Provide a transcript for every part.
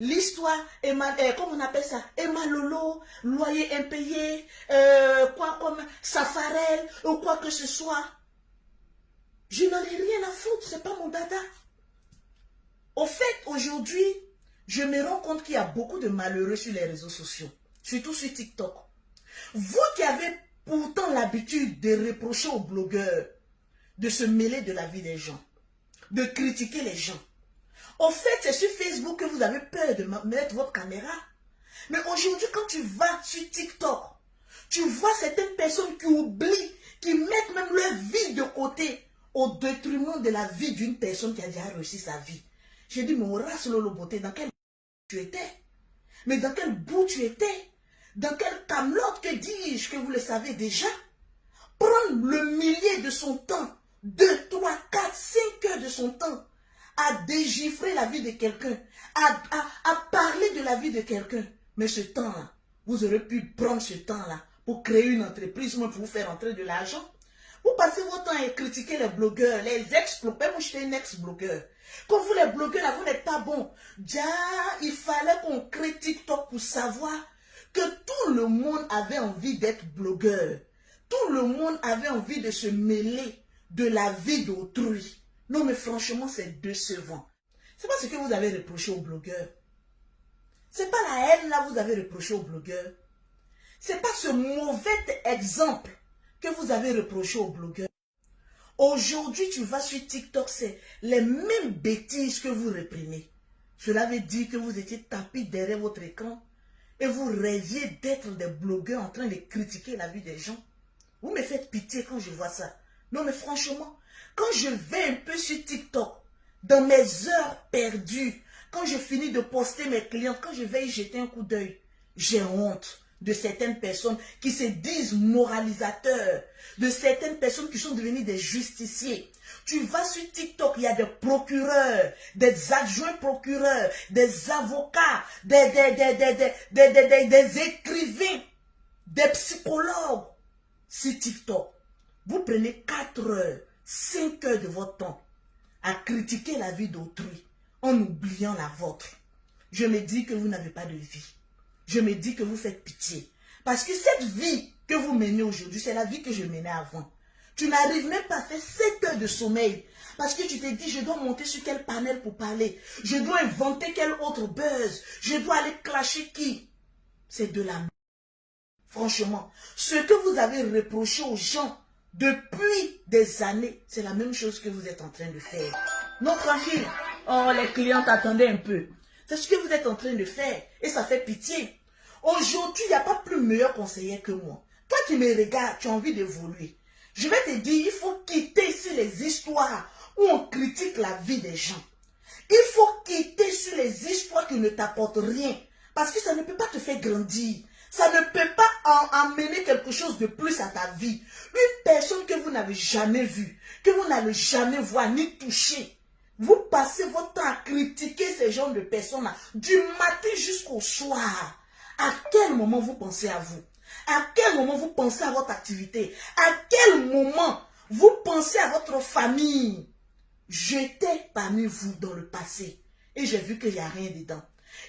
L'histoire, comment on appelle ça? Emma Lolo, loyer impayé, quoi comme Safarel, ou quoi que ce soit. Je n'en ai rien à foutre, c'est pas mon dada. Au fait, aujourd'hui, je me rends compte qu'il y a beaucoup de malheureux sur les réseaux sociaux, surtout sur TikTok. Vous qui avez pourtant l'habitude de reprocher aux blogueurs de se mêler de la vie des gens, de critiquer les gens. Au fait, c'est sur Facebook que vous avez peur de mettre votre caméra. Mais aujourd'hui, quand tu vas sur TikTok, tu vois certaines personnes qui oublient, qui mettent même leur vie de côté au détriment de la vie d'une personne qui a déjà réussi sa vie. J'ai dit, mais Horace Lolo Beauté, dans quel bout tu étais? Mais dans quel bout tu étais? Dans quel camelote, que dis-je, que vous le savez déjà? Prendre le millier de son temps, 2, 3, 4, 5 heures de son temps, à dégifrer la vie de quelqu'un, à parler de la vie de quelqu'un. Mais ce temps-là, vous aurez pu prendre ce temps-là pour créer une entreprise, ou pour vous faire entrer de l'argent. Vous passez votre temps à critiquer les blogueurs, les ex-blogueurs. Moi, j'étais un ex-blogueur. Quand vous, les blogueurs, là, vous n'êtes pas bon. Déjà, il fallait qu'on crée TikTok pour savoir que tout le monde avait envie d'être blogueur. Tout le monde avait envie de se mêler de la vie d'autrui. Non, mais franchement, c'est décevant. C'est pas ce que vous avez reproché aux blogueurs. C'est pas la haine là que vous avez reproché aux blogueurs. C'est pas ce mauvais exemple que vous avez reproché aux blogueurs. Aujourd'hui, tu vas sur TikTok, c'est les mêmes bêtises que vous réprimez. Cela veut dire que vous étiez tapis derrière votre écran et vous rêviez d'être des blogueurs en train de critiquer la vie des gens. Vous me faites pitié quand je vois ça. Non, mais franchement, quand je vais un peu sur TikTok, dans mes heures perdues, quand je finis de poster mes clients, quand je vais y jeter un coup d'œil, j'ai honte de certaines personnes qui se disent moralisateurs, de certaines personnes qui sont devenues des justiciers. Tu vas sur TikTok, il y a des procureurs, des adjoints procureurs, des avocats, des écrivains, des psychologues. Sur TikTok, vous prenez 4 heures, 5 heures de votre temps à critiquer la vie d'autrui en oubliant la vôtre. Je me dis que vous n'avez pas de vie. Je me dis que vous faites pitié. Parce que cette vie que vous menez aujourd'hui, c'est la vie que je menais avant. Tu n'arrives même pas à faire 7 heures de sommeil. Parce que tu t'es dit, je dois monter sur quel panel pour parler. Je dois inventer quel autre buzz. Je dois aller clasher qui. C'est de la merde. Franchement, ce que vous avez reproché aux gens depuis des années, c'est la même chose que vous êtes en train de faire. Non, tranquille. Oh, les clientes, attendez un peu. C'est ce que vous êtes en train de faire. Et ça fait pitié. Aujourd'hui, il n'y a pas plus meilleur conseiller que moi. Toi qui me regardes, tu as envie d'évoluer. Je vais te dire, il faut quitter ici les histoires où on critique la vie des gens. Il faut quitter sur les histoires qui ne t'apportent rien. Parce que ça ne peut pas te faire grandir. Ça ne peut pas amener quelque chose de plus à ta vie. Une personne que vous n'avez jamais vue, que vous n'allez jamais voir ni toucher. Vous passez votre temps à critiquer ces genres de personnes-là du matin jusqu'au soir. À quel moment vous pensez à vous? À quel moment vous pensez à votre activité? À quel moment vous pensez à votre famille? J'étais parmi vous dans le passé et j'ai vu qu'il n'y a rien dedans.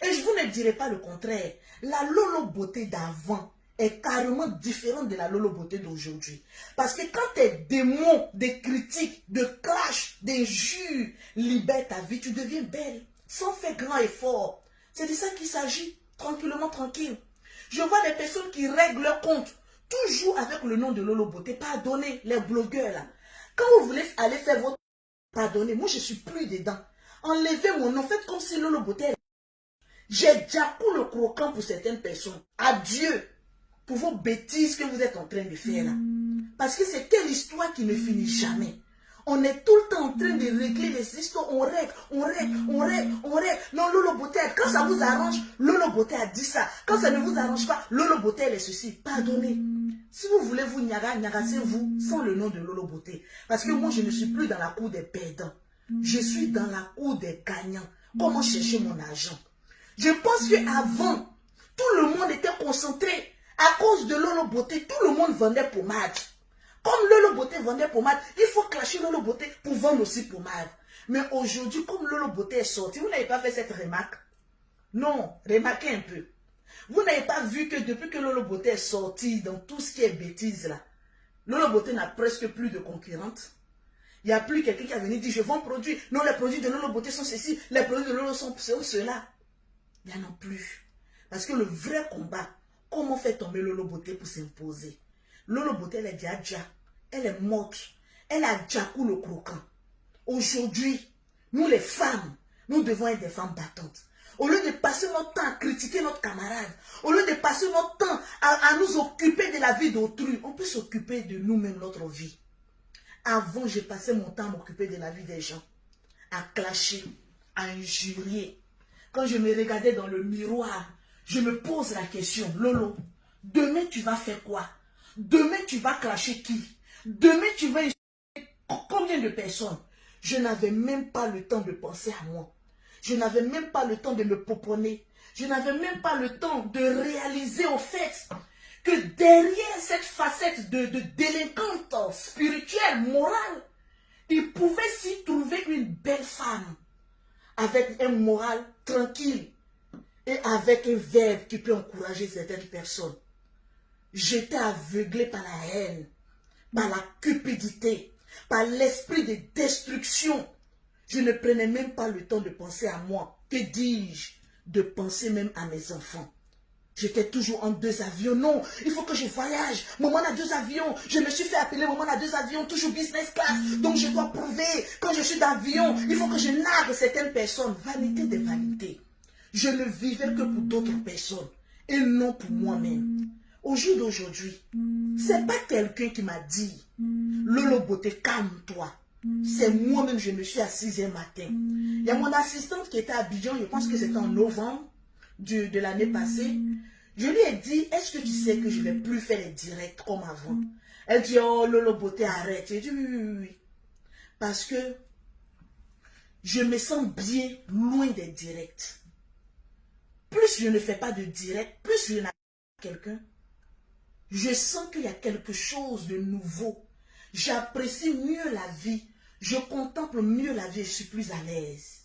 Et je vous ne dirai pas le contraire. La Lolo Beauté d'avant est carrément différente de la Lolo Beauté d'aujourd'hui. Parce que quand tes démons, des critiques, de clash, d'injures libèrent ta vie, tu deviens belle. Sans faire grand effort. C'est de ça qu'il s'agit. Tranquillement, tranquille. Je vois des personnes qui règlent leur compte. Toujours avec le nom de Lolo Beauté. Pardonnez les blogueurs là. Quand vous voulez aller faire votre... Pardonnez, moi je suis plus dedans. Enlevez mon nom. Faites comme si Lolo Beauté... J'ai déjà coup le croquant pour certaines personnes. Adieu pour vos bêtises que vous êtes en train de faire là. Parce que c'est quelle histoire qui ne finit jamais. On est tout le temps en train de régler les histoires. On règle, on règle, on règle, on règle. Non, Lolo Beauté, quand ça vous arrange, Lolo Beauté a dit ça. Quand ça ne vous arrange pas, Lolo Beauté est ceci. Pardonnez. Si vous voulez vous nyagassez-vous sans le nom de Lolo Beauté. Parce que moi, je ne suis plus dans la cour des perdants. Je suis dans la cour des gagnants. Comment chercher mon argent? Je pense qu'avant, tout le monde était concentré. À cause de Lolo Beauté, tout le monde vendait pommade. Comme Lolo Beauté vendait pommade, il faut clasher Lolo Beauté pour vendre aussi pommade. Mais aujourd'hui, comme Lolo Beauté est sorti, vous n'avez pas fait cette remarque. Non, remarquez un peu. Vous n'avez pas vu que depuis que Lolo Beauté est sorti dans tout ce qui est bêtise là, Lolo Beauté n'a presque plus de concurrente. Il n'y a plus quelqu'un qui a venu dire je vends produit. Non, les produits de Lolo Beauté sont ceci, les produits de Lolo sont cela. Il n'y en a plus. Parce que le vrai combat, comment faire tomber Lolo Beauté pour s'imposer? Lolo Beauté, elle est déjà, elle est morte. Elle a Djakou le croquant. Aujourd'hui, nous les femmes, nous devons être des femmes battantes. Au lieu de passer notre temps à critiquer notre camarade, au lieu de passer notre temps à nous occuper de la vie d'autrui, on peut s'occuper de nous-mêmes, notre vie. Avant, j'ai passé mon temps à m'occuper de la vie des gens, à clasher, à injurier. Quand je me regardais dans le miroir, je me pose la question, Lolo, demain tu vas faire quoi? Demain tu vas clasher qui? Demain tu vas injurier combien de personnes? Je n'avais même pas le temps de penser à moi. Je n'avais même pas le temps de me poponner. Je n'avais même pas le temps de réaliser au fait que derrière cette facette de délinquante spirituelle, morale, il pouvait s'y trouver une belle femme avec un moral tranquille et avec un verbe qui peut encourager certaines personnes. J'étais aveuglé par la haine, par la cupidité, par l'esprit de destruction. Je ne prenais même pas le temps de penser à moi. Que dis-je? De penser même à mes enfants. J'étais toujours en 2 avions. Non, il faut que je voyage. Maman a 2 avions. Je me suis fait appeler maman a 2 avions, toujours business class. Donc je dois prouver, quand je suis d'avion, il faut que je nargue certaines personnes. Vanité des vanités. Je ne vivais que pour d'autres personnes et non pour moi-même. Au jour d'aujourd'hui, c'est pas quelqu'un qui m'a dit Lolo Beauté, calme-toi. C'est moi-même, je me suis à 6h matin. Il y a mon assistante qui était à Abidjan, je pense que c'était en novembre de l'année passée. Je lui ai dit, est-ce que tu sais que je ne vais plus faire les directs comme avant? Elle dit, oh Lolo Beauté, arrête. J'ai dit, oui, oui, oui. Parce que je me sens bien loin des directs. Plus je ne fais pas de direct, plus je n'aime pas quelqu'un, je sens qu'il y a quelque chose de nouveau. J'apprécie mieux la vie. Je contemple mieux la vie et je suis plus à l'aise.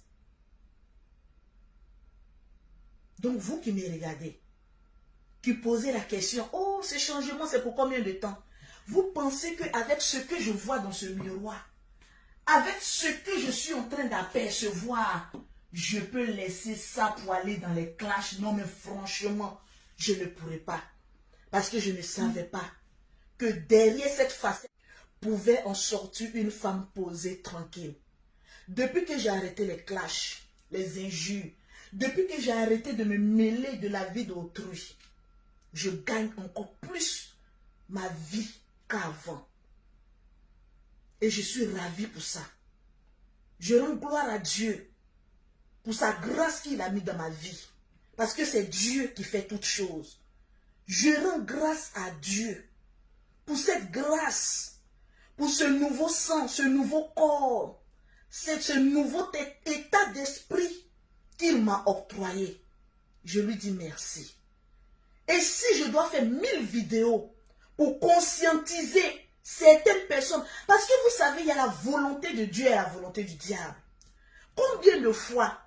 Donc vous qui me regardez, qui posez la question, oh, ce changement, c'est pour combien de temps? Vous pensez qu'avec ce que je vois dans ce miroir, avec ce que je suis en train d'apercevoir, je peux laisser ça pour aller dans les clashs? Non, mais franchement, je ne pourrais pas. Parce que je ne savais pas que derrière cette facette pouvait en sortir une femme posée, tranquille. Depuis que j'ai arrêté les clashs, les injures, depuis que j'ai arrêté de me mêler de la vie d'autrui, je gagne encore plus ma vie qu'avant. Et je suis ravie pour ça. Je rends gloire à Dieu pour sa grâce qu'il a mis dans ma vie. Parce que c'est Dieu qui fait toutes choses. Je rends grâce à Dieu pour cette grâce, pour ce nouveau sang, ce nouveau corps, ce nouveau état d'esprit qu'il m'a octroyé. Je lui dis merci. Et si je dois faire 1000 vidéos pour conscientiser certaines personnes, parce que vous savez, il y a la volonté de Dieu et la volonté du diable. Combien de fois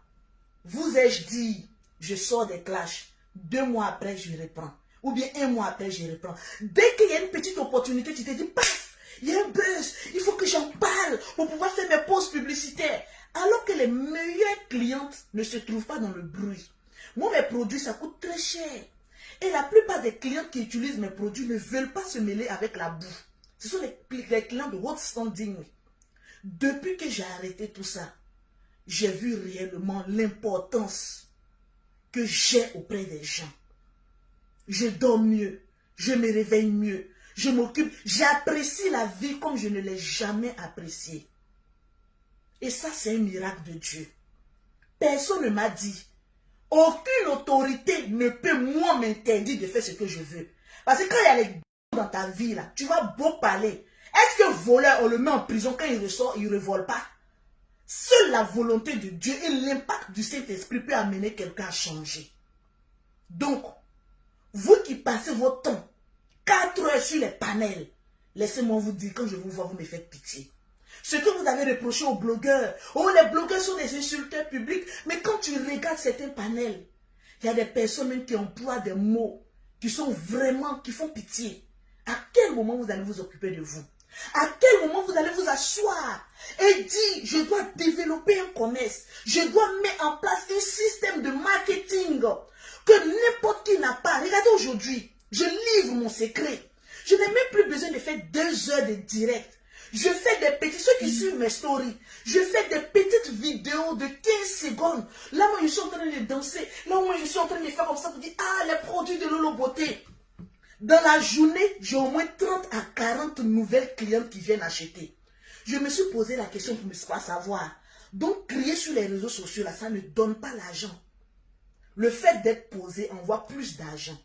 vous ai-je dit, je sors des clashs, 2 mois après je reprends, ou bien 1 mois après je reprends. Dès qu'il y a une petite opportunité, tu te dis, paf, il y a un buzz, il faut que j'en parle pour pouvoir faire mes pauses publicitaires. Alors que les meilleures clientes ne se trouvent pas dans le bruit. Moi, mes produits, ça coûte très cher. Et la plupart des clients qui utilisent mes produits ne veulent pas se mêler avec la boue. Ce sont les clients de haut standing. Depuis que j'ai arrêté tout ça, j'ai vu réellement l'importance que j'ai auprès des gens. Je dors mieux, je me réveille mieux, je m'occupe, j'apprécie la vie comme je ne l'ai jamais appréciée. Et ça, c'est un miracle de Dieu. Personne ne m'a dit, aucune autorité ne peut moi m'interdire de faire ce que je veux. Parce que quand il y a les dans ta vie, là, tu vas beau parler. Est-ce que voleur, on le met en prison, quand il ressort, il ne revole pas? Seule la volonté de Dieu et l'impact du Saint-Esprit peut amener quelqu'un à changer. Donc, vous qui passez votre temps, 4 heures sur les panels, laissez-moi vous dire, quand je vous vois, vous me faites pitié. Ce que vous avez reproché aux blogueurs, oh les blogueurs sont des insulteurs publics, mais quand tu regardes certains panels, Il y a des personnes même qui emploient des mots qui sont vraiment, qui font pitié. À quel moment vous allez vous occuper de vous? À quel moment vous allez vous asseoir et dire, je dois développer un commerce, je dois mettre en place un système de marketing que n'importe qui n'a pas. Regardez aujourd'hui, je livre mon secret. Je n'ai même plus besoin de faire 2 heures de direct. Je fais des petits, ceux qui suivent mes stories, je fais des petites vidéos de 15 secondes. Là, moi, je suis en train de danser. Là, moi, je suis en train de faire comme ça pour dire, ah, les produits de Lolo Beauté. Dans la journée, j'ai au moins 30 à 40 nouvelles clientes qui viennent acheter. Je me suis posé la question pour me savoir. Donc, crier sur les réseaux sociaux, là, ça ne donne pas l'argent. Le fait d'être posé envoie plus d'argent.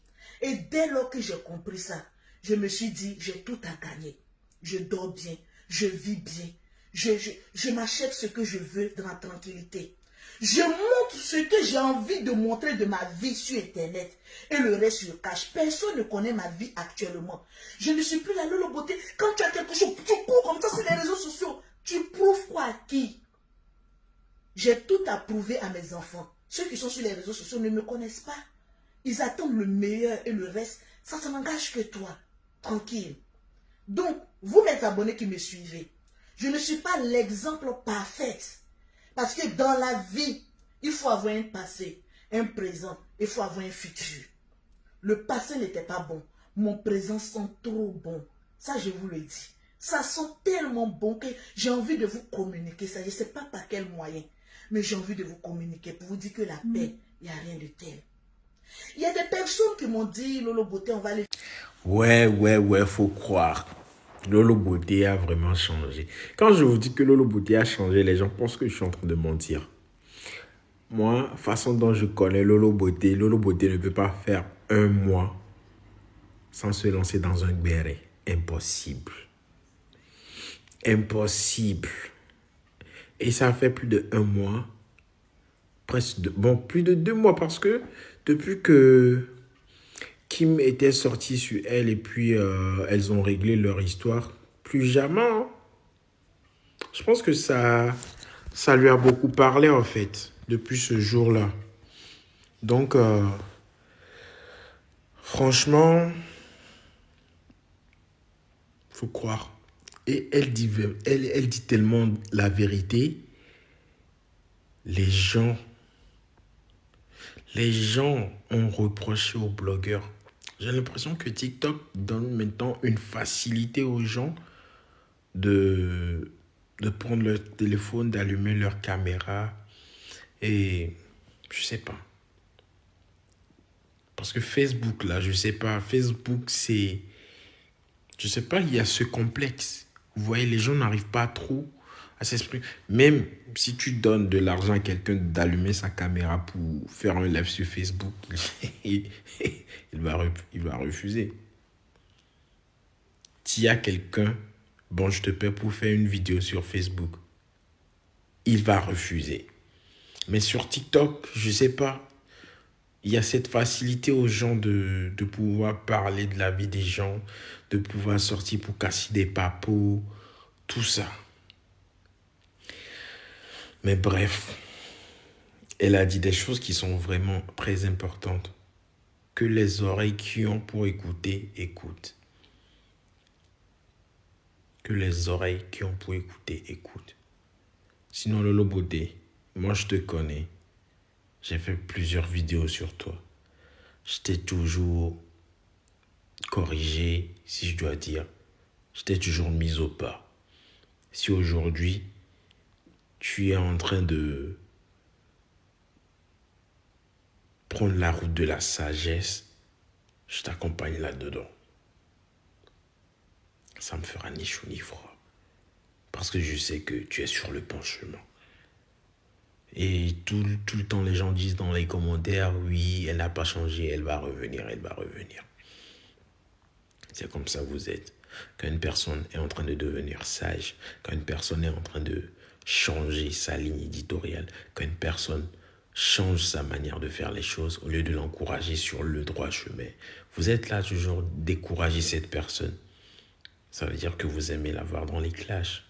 Et dès lors que j'ai compris ça, je me suis dit, j'ai tout à gagner. Je dors bien, je vis bien. Je m'achète ce que je veux dans la tranquillité. Je montre ce que j'ai envie de montrer de ma vie sur Internet. Et le reste, je cache. Personne ne connaît ma vie actuellement. Je ne suis plus la Lolo Beauté. Quand tu as quelque chose, tu cours comme ça sur les réseaux sociaux. Tu prouves quoi à qui? J'ai tout à prouver à mes enfants. Ceux qui sont sur les réseaux sociaux ne me connaissent pas. Ils attendent le meilleur et le reste, ça n'engage que toi. Tranquille. Donc, vous mes abonnés qui me suivez, je ne suis pas l'exemple parfait. Parce que dans la vie, il faut avoir un passé, un présent, il faut avoir un futur. Le passé n'était pas bon. Mon présent sent trop bon. Ça, je vous le dis. Ça sent tellement bon que j'ai envie de vous communiquer ça. Je ne sais pas par quel moyen, mais j'ai envie de vous communiquer pour vous dire que la paix, il n'y a rien de tel. Il y a des personnes qui m'ont dit, Lolo Beauté, on va aller... Ouais, faut croire. Lolo Beauté a vraiment changé. Quand je vous dis que Lolo Beauté a changé, les gens pensent que je suis en train de mentir. Moi, façon dont je connais Lolo Beauté ne peut pas faire 1 mois sans se lancer dans un béret. Impossible. Impossible. Et ça fait plus de 1 mois. Plus de 2 mois parce que depuis que Kim était sorti sur elle et puis elles ont réglé leur histoire, plus jamais. Hein. Je pense que ça lui a beaucoup parlé en fait depuis ce jour-là. Donc, franchement, faut croire. Et elle dit tellement la vérité. Les gens ont reproché aux blogueurs. J'ai l'impression que TikTok donne maintenant une facilité aux gens de prendre leur téléphone, d'allumer leur caméra. Et je sais pas. Parce que Facebook, là, je sais pas. Facebook, c'est... Je sais pas, il y a ce complexe. Vous voyez, les gens n'arrivent pas trop à s'exprimer. Même si tu donnes de l'argent à quelqu'un d'allumer sa caméra pour faire un live sur Facebook, il va refuser. S'il y a quelqu'un, bon, je te paie pour faire une vidéo sur Facebook, il va refuser. Mais sur TikTok, je sais pas, il y a cette facilité aux gens de pouvoir parler de la vie des gens, de pouvoir sortir pour casser des papos, tout ça. Mais bref, elle a dit des choses qui sont vraiment très importantes. Que les oreilles qui ont pour écouter, écoutent. Que les oreilles qui ont pour écouter, écoutent. Sinon, Lolo Beauté, moi je te connais. J'ai fait plusieurs vidéos sur toi. Je t'ai toujours corrigé, si je dois dire. Je t'ai toujours mis au pas. Si aujourd'hui, tu es en train de prendre la route de la sagesse, je t'accompagne là-dedans. Ça me fera ni chaud ni froid. Parce que je sais que tu es sur le bon chemin. Et tout le temps, les gens disent dans les commentaires, oui, elle n'a pas changé, elle va revenir, elle va revenir. C'est comme ça que vous êtes. Quand une personne est en train de devenir sage, quand une personne est en train de changer sa ligne éditoriale, quand une personne change sa manière de faire les choses, au lieu de l'encourager sur le droit chemin, vous êtes là toujours décourager cette personne. Ça veut dire que vous aimez la voir dans les clashs.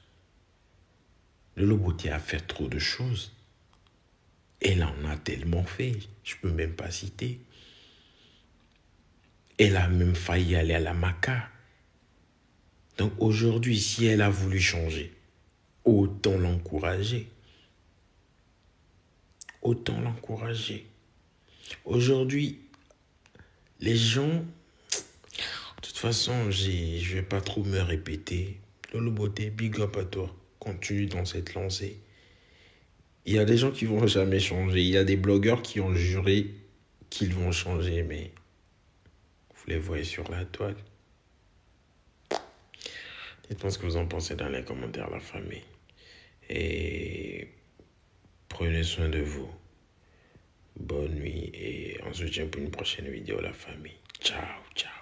Lolo Beauté a fait trop de choses. Elle en a tellement fait, je peux même pas citer. Elle a même failli aller à la Maca. Donc aujourd'hui, si elle a voulu changer, autant l'encourager. Autant l'encourager. Aujourd'hui, les gens, de toute façon, je vais pas trop me répéter. Lolo Beauté, big up à toi. Continue dans cette lancée. Il y a des gens qui vont jamais changer. Il y a des blogueurs qui ont juré qu'ils vont changer, mais vous les voyez sur la toile. Dites-moi ce que vous en pensez dans les commentaires, la famille. Et prenez soin de vous. Bonne nuit et on se tient pour une prochaine vidéo, la famille. Ciao, ciao.